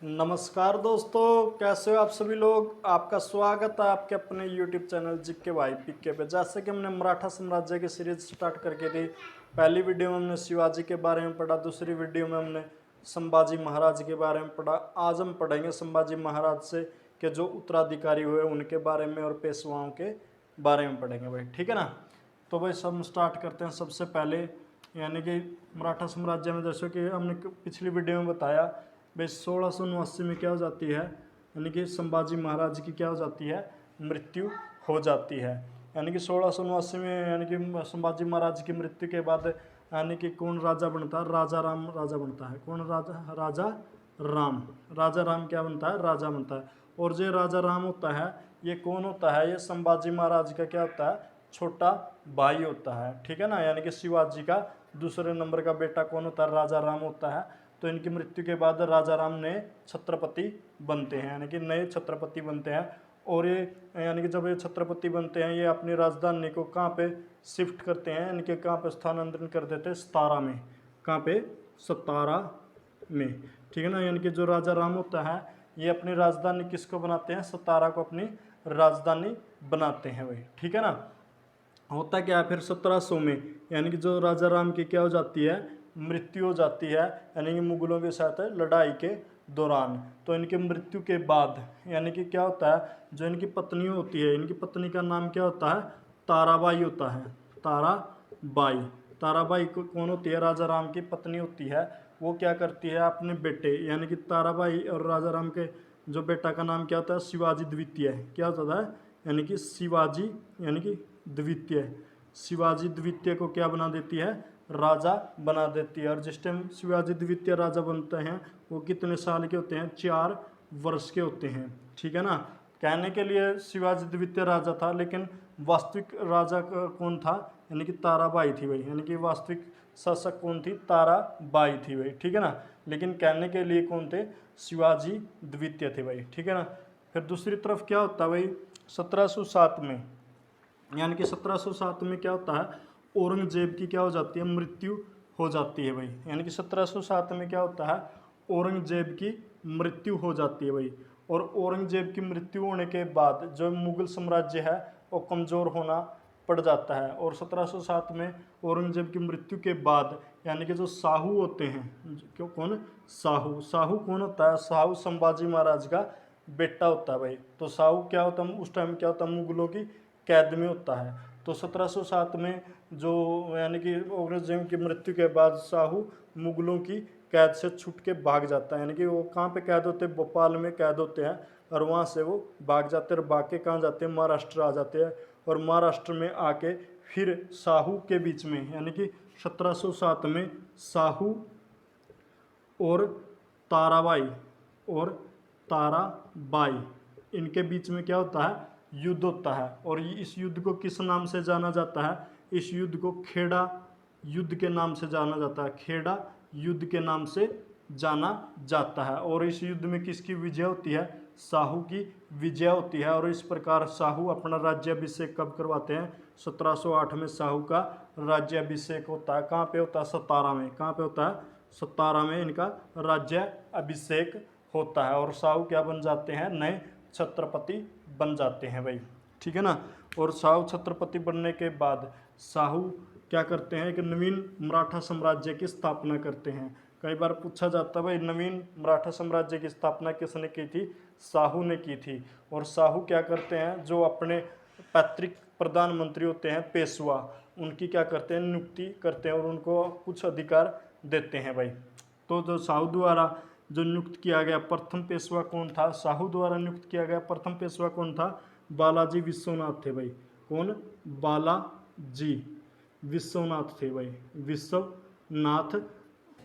नमस्कार दोस्तों, कैसे हो आप सभी लोग। आपका स्वागत है आपके अपने YouTube चैनल जीके भाई पीके पे। जैसे कि हमने मराठा साम्राज्य की सीरीज स्टार्ट करके थी। पहली वीडियो में हमने शिवाजी के बारे में पढ़ा, दूसरी वीडियो में हमने संभाजी महाराज के बारे में पढ़ा। आज हम पढ़ेंगे संभाजी महाराज से के जो उत्तराधिकारी हुए उनके बारे में और पेशवाओं के बारे में पढ़ेंगे भाई, ठीक है ना। तो भाई सब स्टार्ट करते हैं। सबसे पहले यानी कि मराठा साम्राज्य में, जैसे कि हमने पिछली वीडियो में बताया भाई, 1679 में क्या हो जाती है, यानी कि संभाजी महाराज की क्या हो जाती है, मृत्यु हो जाती है। यानी कि 1679 में यानी कि संभाजी महाराज की मृत्यु के बाद यानी कि कौन राजा बनता है, राजा राम राजा बनता है। कौन राजा, राजा राम क्या बनता है, राजा बनता है। और जो राजा राम होता है ये कौन होता है, ये संभाजी महाराज का क्या होता है, छोटा भाई होता है, ठीक है ना। यानी कि शिवाजी का दूसरे नंबर का बेटा कौन होता है, राजा राम होता है। तो इनकी मृत्यु के बाद राजा राम नए छत्रपति बनते हैं, यानी कि नए छत्रपति बनते हैं। और ये यानी कि जब ये छत्रपति बनते हैं ये अपनी राजधानी को कहाँ पे शिफ्ट करते हैं, यानी कि कहाँ पे स्थानांतरण कर देते हैं, सतारा में। कहाँ पे, सतारा में, ठीक है ना। यानी कि जो राजा राम होता है ये अपनी राजधानी किसको बनाते हैं, सतारा को अपनी राजधानी बनाते हैं भाई, ठीक है ना। होता क्या है फिर 1700 में, यानी कि जो राजा राम की क्या हो जाती है, मृत्यु हो जाती है, यानी कि मुगलों के साथ लड़ाई के दौरान। तो इनकी मृत्यु के बाद यानी कि क्या होता है, जो इनकी पत्नी होती है, इनकी पत्नी का नाम क्या होता है, ताराबाई होता है। ताराबाई, ताराबाई कौन होती है, राजा राम की पत्नी होती है। वो क्या करती है, अपने बेटे यानी कि ताराबाई और राजा राम के जो बेटा का नाम क्या होता है, शिवाजी द्वितीय, क्या होता है, यानी कि शिवाजी यानी कि द्वितीय, शिवाजी द्वितीय को क्या बना देती है, राजा बना देती है। और जिस टाइम शिवाजी द्वितीय राजा बनते हैं वो कितने साल के होते हैं, 4 वर्ष के होते हैं, ठीक है ना। कहने के लिए शिवाजी द्वितीय राजा था, लेकिन वास्तविक राजा कौन था, यानी कि ताराबाई थी भाई। यानी कि वास्तविक शासक कौन थी, ताराबाई थी भाई, ठीक है ना। लेकिन कहने के लिए कौन थे, शिवाजी द्वितीय थे भाई, ठीक है ना। फिर दूसरी तरफ क्या होता है भाई, 1707 में, यानी कि 1707 में क्या होता है, औरंगजेब की क्या हो जाती है, मृत्यु हो जाती है भाई। यानी कि 1707 में क्या होता है, औरंगजेब की मृत्यु हो जाती है भाई। और औरंगजेब की मृत्यु होने के बाद जो मुगल साम्राज्य है वो कमज़ोर होना पड़ जाता है। और 1707 में औरंगजेब की मृत्यु के बाद यानी कि जो साहू होते हैं, क्यों कौन, साहू, साहू कौन होता है, साहू संभाजी महाराज का बेटा होता है भाई। तो साहू क्या होता है, उस टाइम क्या होता है, मुगलों की कैद में होता है। तो 1707 में जो यानी कि औरंगजेब की मृत्यु के बाद साहू मुगलों की कैद से छूट के भाग जाता है। यानी कि वो कहाँ पे कैद होते हैं, भोपाल में कैद होते हैं, और वहाँ से वो भाग जाते हैं। और भाग के कहाँ जाते हैं, महाराष्ट्र आ जाते हैं। और महाराष्ट्र में आके फिर साहू के बीच में, यानी कि 1707 में साहू और ताराबाई और ताराबाई इनके बीच में क्या होता है, युद्ध होता है। और इस युद्ध को किस नाम से जाना जाता है, इस युद्ध को खेड़ा युद्ध के नाम से जाना जाता है, खेड़ा युद्ध के नाम से जाना जाता है। और इस युद्ध में किसकी विजय होती है, साहू की विजय होती है। और इस प्रकार साहू अपना राज्याभिषेक कब करवाते हैं, 1708 में साहू का राज्याभिषेक होता है। कहाँ पे होता है, सतारा में। कहाँ पे होता है, सतारा में इनका राज्य अभिषेक होता है। और साहू क्या बन जाते हैं, नए छत्रपति बन जाते हैं भाई, ठीक है ना। और साहू छत्रपति बनने के बाद साहू क्या करते हैं, एक नवीन मराठा साम्राज्य की स्थापना करते हैं। कई बार पूछा जाता है भाई, नवीन मराठा साम्राज्य की स्थापना किसने की थी, साहू ने की थी। और साहू क्या करते हैं, जो अपने पैतृक प्रधानमंत्री होते हैं पेशवा, उनकी क्या करते हैं, नियुक्ति करते हैं और उनको कुछ अधिकार देते हैं भाई। तो जो साहू द्वारा जो नियुक्त किया गया प्रथम पेशवा कौन था, साहू द्वारा नियुक्त किया गया प्रथम पेशवा कौन था, बालाजी विश्वनाथ थे भाई। कौन, बालाजी विश्वनाथ थे भाई, विश्वनाथ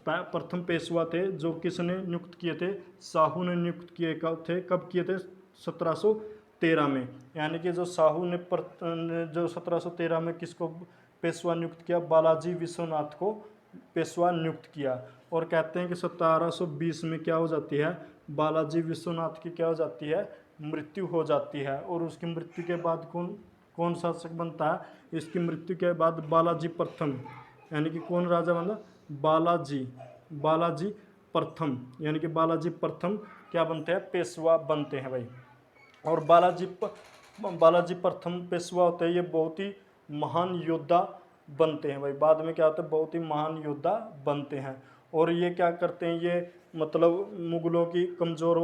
प्रथम पेशवा थे। जो किसने नियुक्त किए थे, साहू ने नियुक्त किए कब थे, कब किए थे, 1713 में। यानी कि जो साहू ने जो 1713 में किसको पेशवा नियुक्त किया, बालाजी विश्वनाथ को पेशवा नियुक्त किया। और कहते हैं कि 1720 में क्या हो जाती है, बालाजी विश्वनाथ की क्या हो जाती है, मृत्यु हो जाती है। और उसकी मृत्यु के बाद कौन कौन शासक बनता है, इसकी मृत्यु के बाद बालाजी प्रथम, यानी कि कौन राजा बना, बालाजी, बालाजी प्रथम यानी कि बालाजी प्रथम क्या बनते हैं, पेशवा बनते हैं भाई। और बालाजी प्रथम पेशवा होते हैं, ये बहुत ही महान योद्धा बनते हैं भाई। बाद में क्या होता है, बहुत ही महान योद्धा बनते हैं। और ये क्या करते हैं, ये मतलब मुगलों की कमज़ोर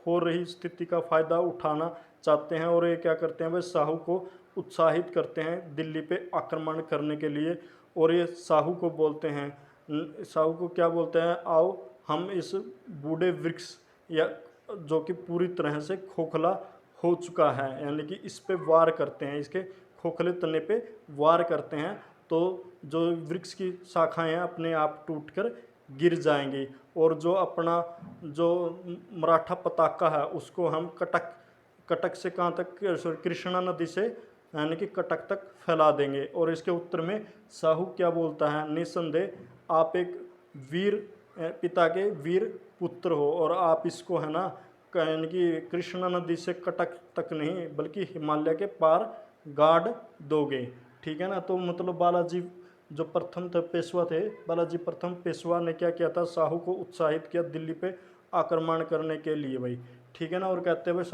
हो रही स्थिति का फ़ायदा उठाना चाहते हैं। और ये क्या करते हैं भाई, शाहू को उत्साहित करते हैं दिल्ली पे आक्रमण करने के लिए। और ये शाहू को बोलते हैं, शाहू को क्या बोलते हैं, आओ हम इस बूढ़े वृक्ष या जो कि पूरी तरह से खोखला हो चुका है, यानी कि इस पे वार करते हैं, इसके खोखले तने पे वार करते हैं, तो जो वृक्ष की शाखाएं अपने आप टूटकर गिर जाएंगी। और जो अपना जो मराठा पताका है उसको हम कटक से कहाँ तक, कृष्णा नदी से यानी कि कटक तक फैला देंगे। और इसके उत्तर में शाहू क्या बोलता है, निसंदेह आप एक वीर पिता के वीर पुत्र हो और आप इसको है ना यानी कि कृष्णा नदी से कटक तक नहीं बल्कि हिमालय के पार गाड़ दोगे, ठीक है ना। तो मतलब बालाजी जो प्रथम थे पेशवा थे, बालाजी प्रथम पेशवा ने क्या किया था, शाहू को उत्साहित किया दिल्ली पे आक्रमण करने के लिए भाई, ठीक है ना। और कहते हैं भाई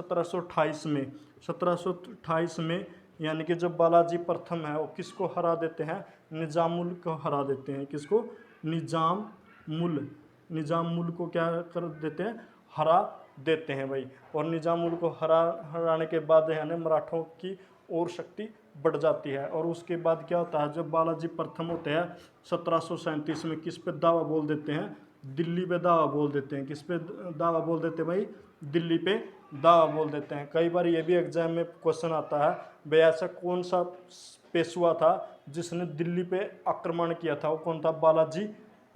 1728 में यानी कि जब बालाजी प्रथम है वो किसको हरा देते हैं, निजामुल को हरा देते हैं। किसको, निजामुल को क्या कर देते हैं, हरा देते हैं भाई। और निजामुल को हराने के बाद है ना मराठों की और शक्ति बढ़ जाती है। और उसके बाद क्या होता है, जब बालाजी प्रथम होते हैं 1737 में किस पे दावा बोल देते हैं, दिल्ली पे दावा बोल देते हैं। किस पे दावा बोल देते हैं भाई, दिल्ली पे दावा बोल देते हैं। कई बार ये भी एग्जाम में क्वेश्चन आता है भाई ऐसा कौन सा पेशवा था जिसने दिल्ली पे आक्रमण किया था, वो कौन था, बालाजी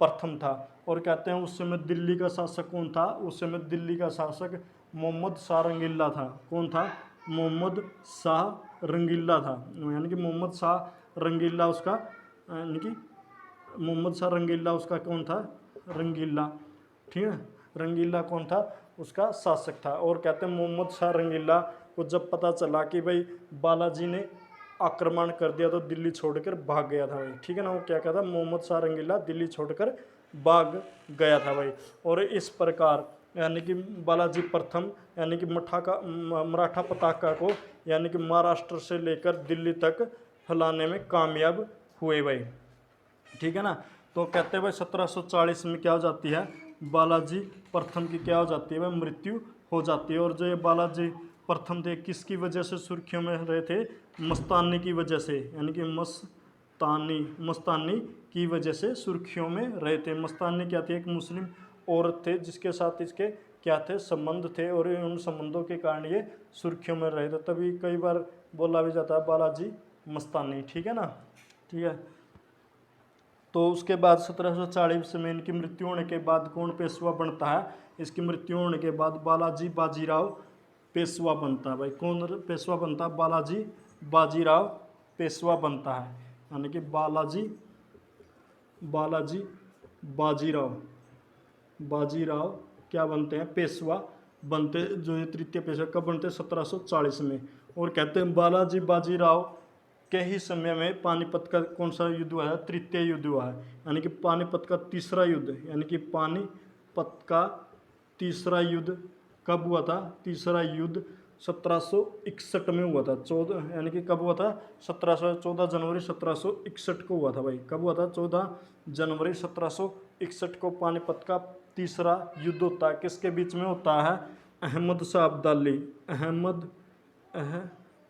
प्रथम था। और कहते हैं उस समय दिल्ली का शासक कौन था, उस समय दिल्ली का शासक मोहम्मद शाह रंगीला था। कौन था, मोहम्मद शाह रंगीला था, यानी कि मोहम्मद शाह रंगीला उसका यानी कि मोहम्मद शाह रंगीला उसका कौन था, रंगीला, ठीक है, रंगीला कौन था, उसका शासक था। और कहते हैं मोहम्मद शाह रंगीला को जब पता चला कि भाई बालाजी ने आक्रमण कर दिया तो दिल्ली छोड़कर भाग गया था भाई, ठीक है ना। वो क्या कहता, मोहम्मद शाह रंगीला दिल्ली छोड़कर भाग गया था भाई। और इस प्रकार यानी कि बालाजी प्रथम यानी कि मराठा पताका को यानी कि महाराष्ट्र से लेकर दिल्ली तक फैलाने में कामयाब हुए भाई, ठीक है ना। तो कहते हैं भाई 1740 में क्या हो जाती है, बालाजी प्रथम की क्या हो जाती है भाई, मृत्यु हो जाती है। और जो ये बालाजी प्रथम थे किसकी वजह से सुर्खियों में रहे थे, मस्तानी की वजह से, यानी कि मस्तानी की वजह से सुर्खियों में रहे थे। मस्तानी क्या थी, एक मुस्लिम औरत थे जिसके साथ इसके क्या थे, संबंध थे। और उन संबंधों के कारण ये सुर्खियों में रहे थे, तभी कई बार बोला भी जाता है बालाजी मस्तानी, ठीक है ना, ठीक है। तो उसके बाद 1740 में इनकी मृत्यु होने के बाद कौन पेशवा बनता है, इसकी मृत्यु होने के बाद बालाजी बाजीराव पेशवा बनता है भाई। कौन पेशवा बनता है, बालाजी बाजीराव पेशवा बनता है, यानी कि बालाजी बाजीराव क्या बनते हैं, पेशवा बनते, जो ये तृतीय पेशवा कब बनते हैं, 1740 में। और कहते हैं बालाजी बाजीराव के ही समय में पानीपत का कौन सा युद्ध हुआ है, तृतीय युद्ध हुआ है, यानी कि पानीपत का तीसरा युद्ध, यानी कि पानीपत का तीसरा युद्ध कब हुआ था, तीसरा युद्ध 1761 में हुआ था, 14 यानी कि कब हुआ था, 14 जनवरी 1761 को हुआ था भाई। कब हुआ था, 14 जनवरी 1761 को पानीपत का तीसरा युद्ध होता है। किसके बीच में होता है, अहमद शाह अब्दाली,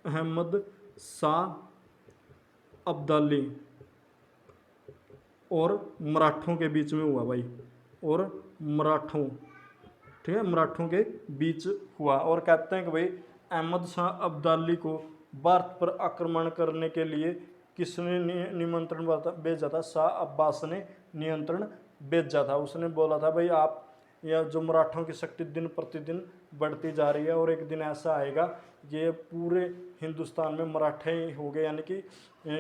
अहमद शाह अब्दाली और मराठों के बीच में हुआ भाई, और मराठों, ठीक है, मराठों के बीच हुआ। और कहते हैं कि भाई अहमद शाह अब्दाली को भारत पर आक्रमण करने के लिए किसने निमंत्रण भेजा था, शाह अब्बास ने नियंत्रण भेजा था। उसने बोला था भाई आप, या जो मराठों की शक्ति दिन प्रतिदिन बढ़ती जा रही है और एक दिन ऐसा आएगा ये पूरे हिंदुस्तान में मराठे ही हो गए, यानी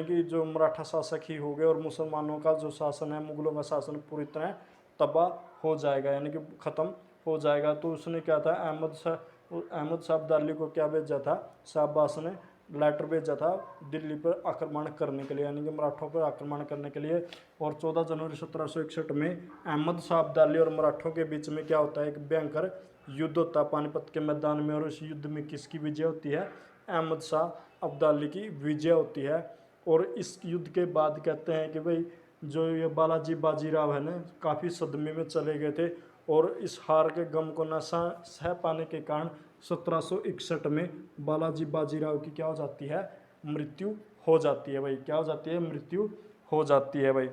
कि जो मराठा शासक ही हो गए और मुसलमानों का जो शासन है, मुगलों का शासन पूरी तरह तबाह हो जाएगा, यानी कि ख़त्म हो जाएगा। तो उसने क्या था, अहमद शाह अब्दाली को क्या भेजा था, शाह अब्बास ने लेटर भेजा था दिल्ली पर आक्रमण करने के लिए, यानी कि मराठों पर आक्रमण करने के लिए। और 14 जनवरी 1761 में अहमद शाह अब्दाली और मराठों के बीच में क्या होता है, एक भयंकर युद्ध होता है पानीपत के मैदान में। और इस युद्ध में किसकी विजय होती है, अहमद शाह अब्दाली की विजय होती है। और इस युद्ध के बाद कहते हैं कि भाई जो ये बालाजी बाजीराव है ना, काफ़ी सदमे में चले गए थे। और इस हार के गम को न सह पाने के कारण 1761 में बालाजी बाजीराव की क्या हो जाती है, मृत्यु हो जाती है भाई। क्या हो जाती है, मृत्यु हो जाती है भाई।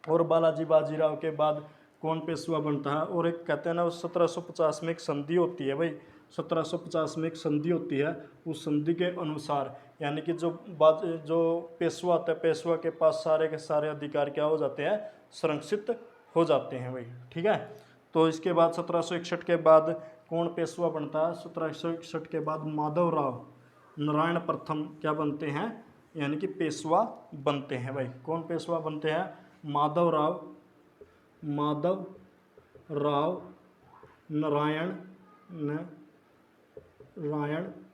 और बालाजी बाजीराव के बाद कौन पेशवा बनता है, और एक कहते हैं ना 1750 में एक संधि होती है भाई, 1750 में एक संधि होती है। उस संधि के अनुसार यानी कि जो पेशवा होता है, पेशवा के पास सारे के सारे अधिकार क्या हो जाते हैं, संरक्षित हो जाते हैं भाई। ठीक है, तो इसके बाद 1761 के बाद कौन पेशवा बनता है, 1761 के बाद माधव राव नारायण प्रथम क्या बनते हैं, यानी कि पेशवा बनते हैं भाई। कौन पेशवा बनते हैं, माधव राव नारायण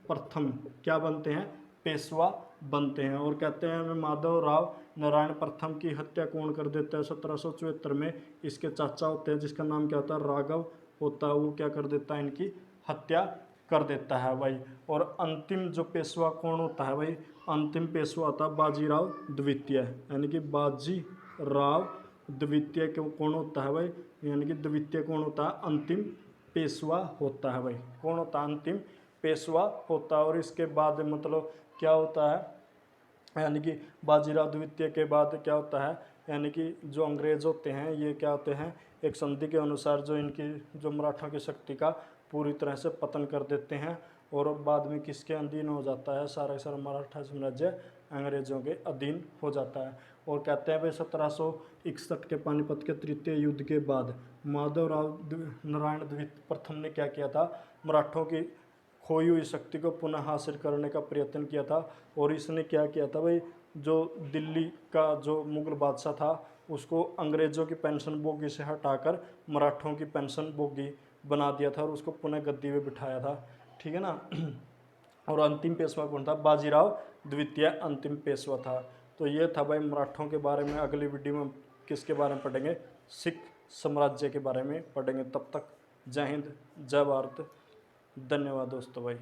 प्रथम क्या बनते हैं, पेशवा बनते हैं। और कहते हैं माधव राव नारायण प्रथम की हत्या कौन कर देता है, 1774 में इसके चाचा होते हैं जिसका नाम क्या होता है, राघव होता है, वो क्या कर देता है, इनकी हत्या कर देता है भाई। और अंतिम जो पेशवा कौन होता है भाई, अंतिम पेशवा होता है बाजीराव द्वितीय, यानी कि बाजीराव द्वितीय कौन होता है भाई, यानी कि द्वितीय कौन होता है, अंतिम पेशवा होता है भाई। कौन होता है, अंतिम पेशवा होता है। और इसके बाद मतलब क्या होता है, यानी कि बाजीराव द्वितीय के बाद क्या होता है, यानी कि जो अंग्रेज होते हैं ये क्या होते हैं, एक संधि के अनुसार जो इनकी जो मराठा की शक्ति का पूरी तरह से पतन कर देते हैं। और बाद में किसके अधीन हो जाता है, सारा सारा मराठा साम्राज्य अंग्रेजों के अधीन हो जाता है। और कहते हैं भाई 1761 के पानीपत के तृतीय युद्ध के बाद माधवराव नारायण द्वितीय प्रथम ने क्या किया था, मराठों की खोई हुई शक्ति को पुनः हासिल करने का प्रयत्न किया था। और इसने क्या किया था भाई, जो दिल्ली का जो मुगल बादशाह था उसको अंग्रेज़ों की पेंशन भोगी से हटाकर मराठों की पेंशन भोगी बना दिया था और उसको पुनः गद्दी पे बिठाया था। ठीक है ना। और अंतिम पेशवा कौन था, बाजीराव द्वितीय अंतिम पेशवा था। तो ये था भाई मराठों के बारे में। अगली वीडियो में किसके बारे में पढ़ेंगे, सिख साम्राज्य के बारे में पढ़ेंगे। तब तक जय हिंद, जय भारत, धन्यवाद दोस्तों भाई।